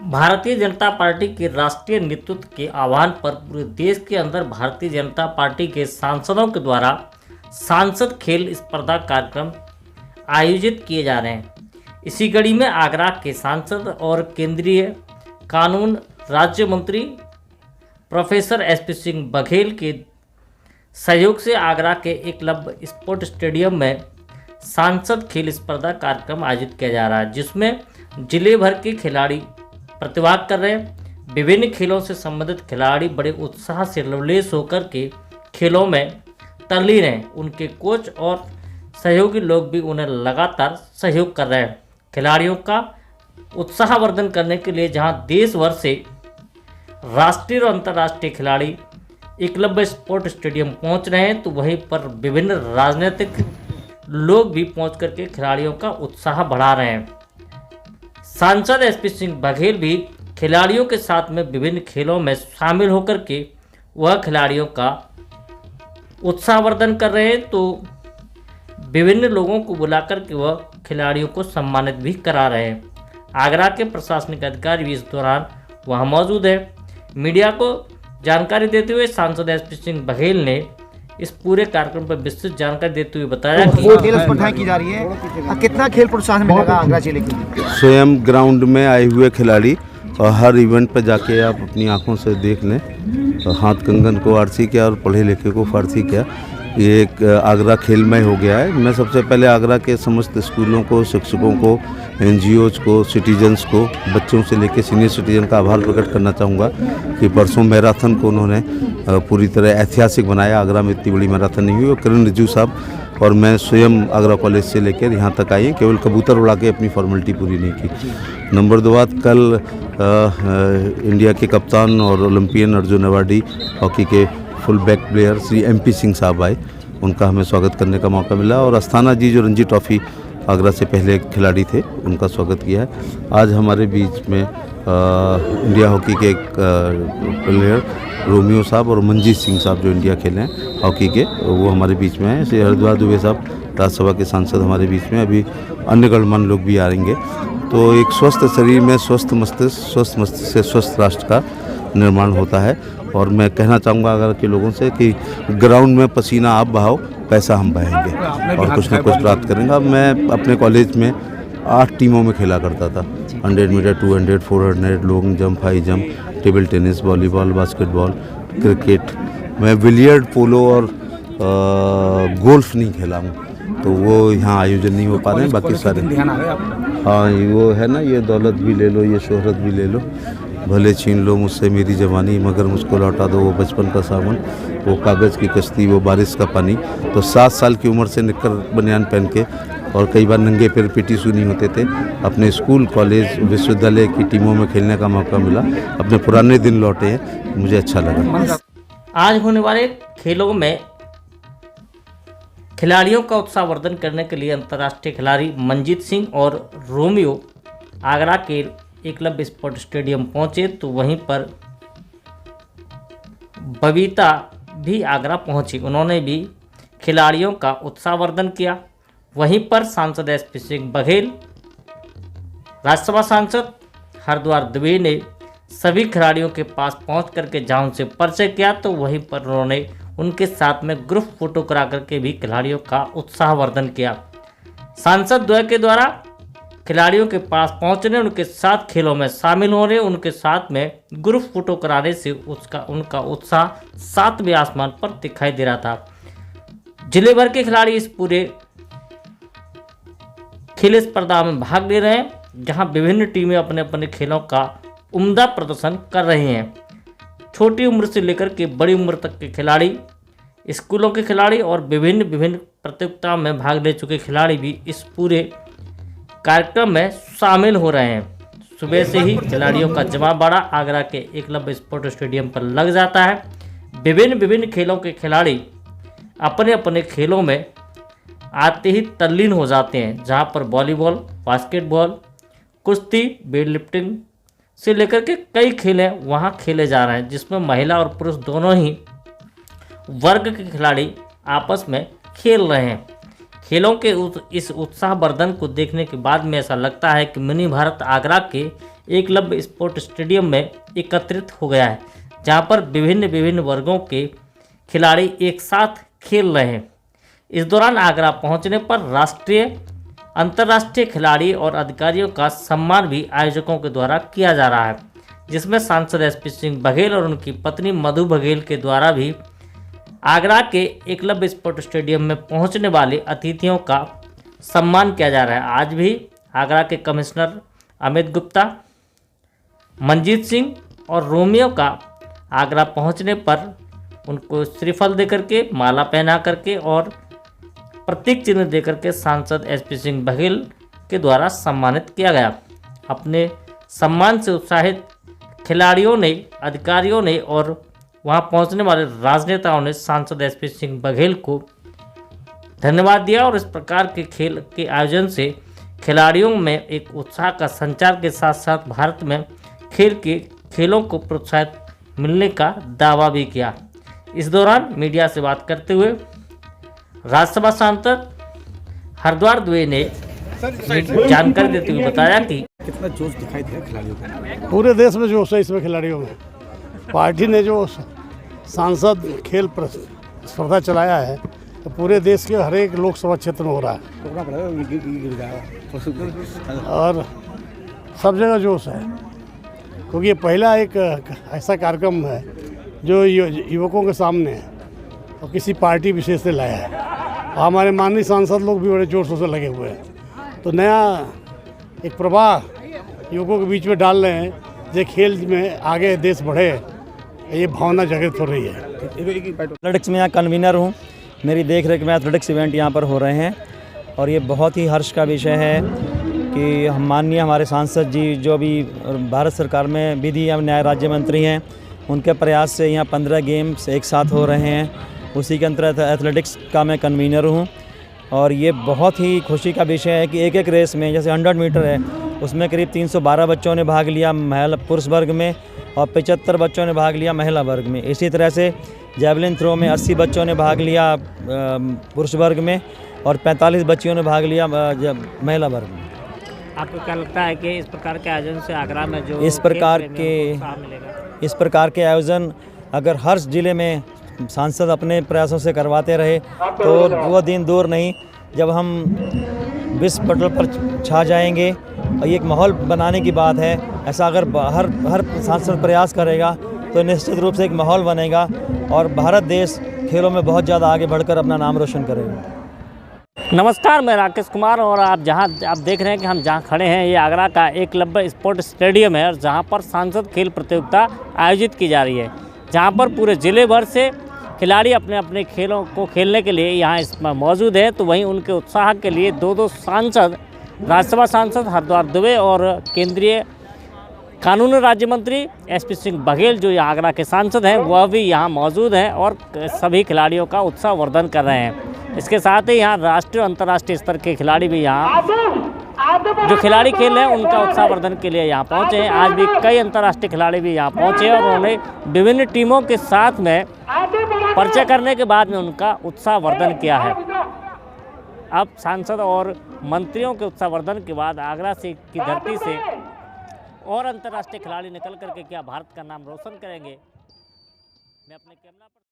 Bharatiya Janata party के राष्ट्रीय नेतृत्व के आह्वान पर पूरे देश के अंदर भारतीय जनता पार्टी के सांसदों के द्वारा सांसद खेल स्पर्धा कार्यक्रम आयोजित किए जा रहे हैं। इसी कड़ी में आगरा के सांसद और केंद्रीय कानून राज्य मंत्री प्रोफेसर एसपी सिंह बघेल के सहयोग से आगरा के एकलव्य स्पोर्ट स्टेडियम में सांसद खेल स्पर्धा कार्यक्रम आयोजित किया जा रहा है, जिसमें जिले भर के खिलाड़ी प्रतिभाग कर रहे हैं। विभिन्न खेलों से संबंधित खिलाड़ी बड़े उत्साह से लवलेश होकर के खेलों में तल्लीन हैं। उनके कोच और सहयोगी लोग भी उन्हें लगातार सहयोग कर रहे हैं। खिलाड़ियों का उत्साहवर्धन करने के लिए जहां देश भर से राष्ट्रीय और अंतर्राष्ट्रीय खिलाड़ी एकलव्य स्पोर्ट स्टेडियम पहुंच रहे हैं, तो वहीं पर विभिन्न राजनीतिक लोग भी पहुंच करके खिलाड़ियों का उत्साह बढ़ा रहे हैं। सांसद एसपी सिंह बघेल भी खिलाड़ियों के साथ में विभिन्न खेलों में शामिल होकर के वह खिलाड़ियों का उत्साहवर्धन कर रहे हैं, तो विभिन्न लोगों को बुलाकर के वह खिलाड़ियों को सम्मानित भी करा रहे हैं। आगरा के प्रशासनिक अधिकारी भी इस दौरान वहां मौजूद है। मीडिया को जानकारी देते हुए सांसद एसपी सिंह बघेल ने इस पूरे कार्यक्रम पर विस्तृत जानकारी देते हुए बताया कि खेल स्पर्धाएं की जा रही है, कितना खेल प्रोत्साहन मिलेगा आगरा जिले के लिए? स्वयं ग्राउंड में आए हुए खिलाड़ी और हर इवेंट पर जाके आप अपनी आंखों से देख लें। हाथ कंगन को आरसी किया और पढ़े लिखे को फारसी किया। ये एक आगरा खेलमय हो गया है। मैं सबसे पहले आगरा के समस्त स्कूलों को, शिक्षकों को, एनजीओज को, सिटीजन्स को, बच्चों से लेकर सीनियर सिटीजन का आभार प्रकट करना चाहूँगा कि परसों मैराथन को उन्होंने पूरी तरह ऐतिहासिक बनाया। आगरा में इतनी बड़ी मैराथन नहीं हुई। और किरण रिजू साहब और मैं स्वयं आगरा कॉलेज से लेकर यहाँ तक आई, केवल कबूतर उड़ा के अपनी फॉर्मेलिटी पूरी नहीं की। नंबर 2 बात, कल इंडिया के कप्तान और ओलंपियन अर्जुन अवार्डी हॉकी के full back player Shri MP Singh साहब आए, उनका हमें स्वागत करने का मौका मिला। और अस्थाना जी जो रणजी ट्रॉफी आगरा से पहले खिलाड़ी थे, उनका स्वागत किया है। आज हमारे बीच में इंडिया हॉकी के एक प्लेयर रोमियो साहब और मनजीत सिंह साहब जो इंडिया खेले हैं हॉकी के, वो हमारे बीच में हैं। श्री हरिद्वार दुबे साहब राज्यसभा के सांसद हमारे बीच में, अभी अन्य गणमान्य लोग भी आएंगे। तो एक स्वस्थ शरीर में स्वस्थ मस्तिष्क से स्वस्थ राष्ट्र का निर्माण होता है। और मैं कहना चाहूँगा अगर के लोगों से कि ग्राउंड में पसीना आप बहाओ, पैसा हम बहाएंगे और कुछ ना कुछ प्राप्त करेंगे। अब मैं अपने कॉलेज में 8 टीमों में खेला करता था। 100 metre, 200, 400, long jump, high jump, table tennis, volleyball, basketball, cricket. मैं बिलियर्ड, पोलो और गोल्फ नहीं खेला हूँ, तो वो यहाँ आयोजन नहीं हो पा रहे हैं। बाकी सारे हाँ, वो है ना, ये दौलत भी ले लो, ये शोहरत भी ले लो, भले छीन लो मुझसे मेरी जवानी, मगर मुझको लौटा दो वो बचपन का सावन, वो कागज़ की कश्ती, वो बारिश का पानी। तो 7 साल की उम्र से निक्कर बनियान पहन के और कई बार नंगे पैर पीटी सुनी होते थे, अपने स्कूल, कॉलेज, विश्वविद्यालय की टीमों में खेलने का मौका मिला। अपने पुराने दिन लौटे हैं, मुझे अच्छा लगा। आज होने वाले खेलों में खिलाड़ियों का उत्साहवर्धन करने के लिए अंतर्राष्ट्रीय खिलाड़ी मनजीत सिंह और रोमियो आगरा के एकलव्य स्पोर्ट स्टेडियम पहुंचे, तो वहीं पर बबीता भी आगरा पहुंची। उन्होंने भी खिलाड़ियों का उत्साहवर्धन किया। वहीं पर सांसद एसपी सिंह बघेल, राज्यसभा सांसद हरिद्वार दुबे ने सभी खिलाड़ियों के पास पहुंच करके जहां उनसे परिचय किया, तो वहीं पर उन्होंने उनके साथ में ग्रुप फोटो करा करके भी खिलाड़ियों का उत्साहवर्धन किया। सांसद द्वय के द्वारा खिलाड़ियों के पास पहुंचने, उनके साथ खेलों में शामिल होने, उनके साथ में ग्रुप फोटो कराने से उनका उत्साह 7वें आसमान पर दिखाई दे रहा था। जिले भर के खिलाड़ी इस पूरे खेल स्पर्धा में भाग ले रहे हैं, जहां विभिन्न टीमें अपने अपने खेलों का उम्दा प्रदर्शन कर रही हैं। छोटी उम्र से लेकर के बड़ी उम्र तक के खिलाड़ी, स्कूलों के खिलाड़ी और विभिन्न प्रतियोगिताओं में भाग ले चुके खिलाड़ी भी इस पूरे कार्यक्रम में शामिल हो रहे हैं। सुबह से ही खिलाड़ियों का जमावड़ा आगरा के एकलव्य स्पोर्ट स्टेडियम पर लग जाता है। विभिन्न खेलों के खिलाड़ी अपने अपने खेलों में आते ही तल्लीन हो जाते हैं, जहां पर वॉलीबॉल, बास्केटबॉल, कुश्ती, वेट लिफ्टिंग से लेकर के कई खेल हैं वहाँ खेले जा रहे हैं, जिसमें महिला और पुरुष दोनों ही वर्ग के खिलाड़ी आपस में खेल रहे हैं। खेलों के इस उत्साहवर्धन को देखने के बाद में ऐसा लगता है कि मिनी भारत आगरा के एकलव्य स्पोर्ट स्टेडियम में एकत्रित हो गया है, जहां पर विभिन्न वर्गों के खिलाड़ी एक साथ खेल रहे हैं। इस दौरान आगरा पहुंचने पर राष्ट्रीय अंतर्राष्ट्रीय खिलाड़ी और अधिकारियों का सम्मान भी आयोजकों के द्वारा किया जा रहा है, जिसमें सांसद एसपी सिंह बघेल और उनकी पत्नी मधु बघेल के द्वारा भी आगरा के एकलव्य स्पोर्ट स्टेडियम में पहुंचने वाले अतिथियों का सम्मान किया जा रहा है। आज भी आगरा के कमिश्नर अमित गुप्ता, मंजीत सिंह और रोमियो का आगरा पहुंचने पर उनको श्रीफल देकर के, माला पहना करके और प्रतीक चिन्ह देकर के सांसद एसपी सिंह बघेल के द्वारा सम्मानित किया गया। अपने सम्मान से उत्साहित खिलाड़ियों ने, अधिकारियों ने और वहां पहुंचने वाले राजनेताओं ने सांसद एसपी सिंह बघेल को धन्यवाद दिया और इस प्रकार के खेल के आयोजन से खिलाड़ियों में एक उत्साह का संचार के साथ साथ भारत में खेलों को प्रोत्साहित मिलने का दावा भी किया। इस दौरान मीडिया से बात करते हुए राज्यसभा सांसद हरद्वार दुबे ने जानकारी देते हुए बताया कि कितना जोश दिखाई दिया खिलाड़ियों का। पूरे देश में जोश है इसमें खिलाड़ियों में। पार्टी ने जो सांसद खेल स्पर्धा चलाया है तो पूरे देश के हर एक लोकसभा क्षेत्र में हो रहा है और सब जगह जोश है, क्योंकि ये पहला एक ऐसा कार्यक्रम है जो युवकों के सामने है और किसी पार्टी विशेष से लाया है। और हमारे माननीय सांसद लोग भी बड़े जोर शोर से लगे हुए हैं, तो नया एक प्रवाह युवकों के बीच में डाल रहे हैं जो खेल में आगे देश बढ़े, ये भावना जागृत हो रही है। एथलेटिक्स में यहाँ कन्वीनर हूँ, मेरी देख रेख में एथलेटिक्स इवेंट यहाँ पर हो रहे हैं और ये बहुत ही हर्ष का विषय है कि हम माननीय हमारे सांसद जी जो अभी भारत सरकार में विधि एवं न्याय राज्य मंत्री हैं, उनके प्रयास से यहाँ 15 गेम्स एक साथ हो रहे हैं। उसी के अंतर्गत एथलेटिक्स का मैं कन्वीनर हूँ और ये बहुत ही खुशी का विषय है कि एक रेस में, जैसे 100 मीटर है, उसमें करीब 312 बच्चों ने भाग लिया महिला पुरुष वर्ग में और 75 बच्चों ने भाग लिया महिला वर्ग में। इसी तरह से जैवलिन थ्रो में 80 बच्चों ने भाग लिया पुरुष वर्ग में और 45 बच्चियों ने भाग लिया महिला वर्ग में। आपको क्या लगता है कि इस प्रकार के आयोजन से आगरा में जो इस प्रकार के आयोजन अगर हर जिले में सांसद अपने प्रयासों से करवाते रहे तो वो दिन दूर नहीं जब हम विश्व पटल पर छा जाएंगे। और ये एक माहौल बनाने की बात है, ऐसा अगर हर सांसद प्रयास करेगा तो निश्चित रूप से एक माहौल बनेगा और भारत देश खेलों में बहुत ज़्यादा आगे बढ़कर अपना नाम रोशन करेगा। नमस्कार, मैं राकेश कुमार और आप देख रहे हैं कि हम जहां खड़े हैं ये आगरा का एकलव्य स्पोर्ट स्टेडियम है और जहां पर सांसद खेल प्रतियोगिता आयोजित की जा रही है, जहां पर पूरे ज़िले भर से खिलाड़ी अपने अपने खेलों को खेलने के लिए यहाँ इसमें मौजूद है। तो वहीं उनके उत्साह के लिए दो सांसद, राज्यसभा सांसद हरद्वार दुबे और केंद्रीय कानून राज्य मंत्री एसपी सिंह बघेल जो आगरा के सांसद हैं वह भी यहाँ मौजूद हैं और सभी खिलाड़ियों का उत्साहवर्धन कर रहे हैं। इसके साथ ही यहाँ राष्ट्रीय और अंतर्राष्ट्रीय स्तर के खिलाड़ी भी यहाँ जो खिलाड़ी खेल रहे हैं उनका उत्साहवर्धन के लिए यहाँ पहुँचे हैं। आज भी कई अंतर्राष्ट्रीय खिलाड़ी भी यहाँ पहुँचे और उन्होंने विभिन्न टीमों के साथ में परिचय करने के बाद में उनका उत्साहवर्धन किया है। अब सांसद और मंत्रियों के उत्साहवर्धन के बाद आगरा से की धरती से और अंतर्राष्ट्रीय खिलाड़ी निकल करके क्या भारत का नाम रोशन करेंगे। मैं अपने कैमरा पर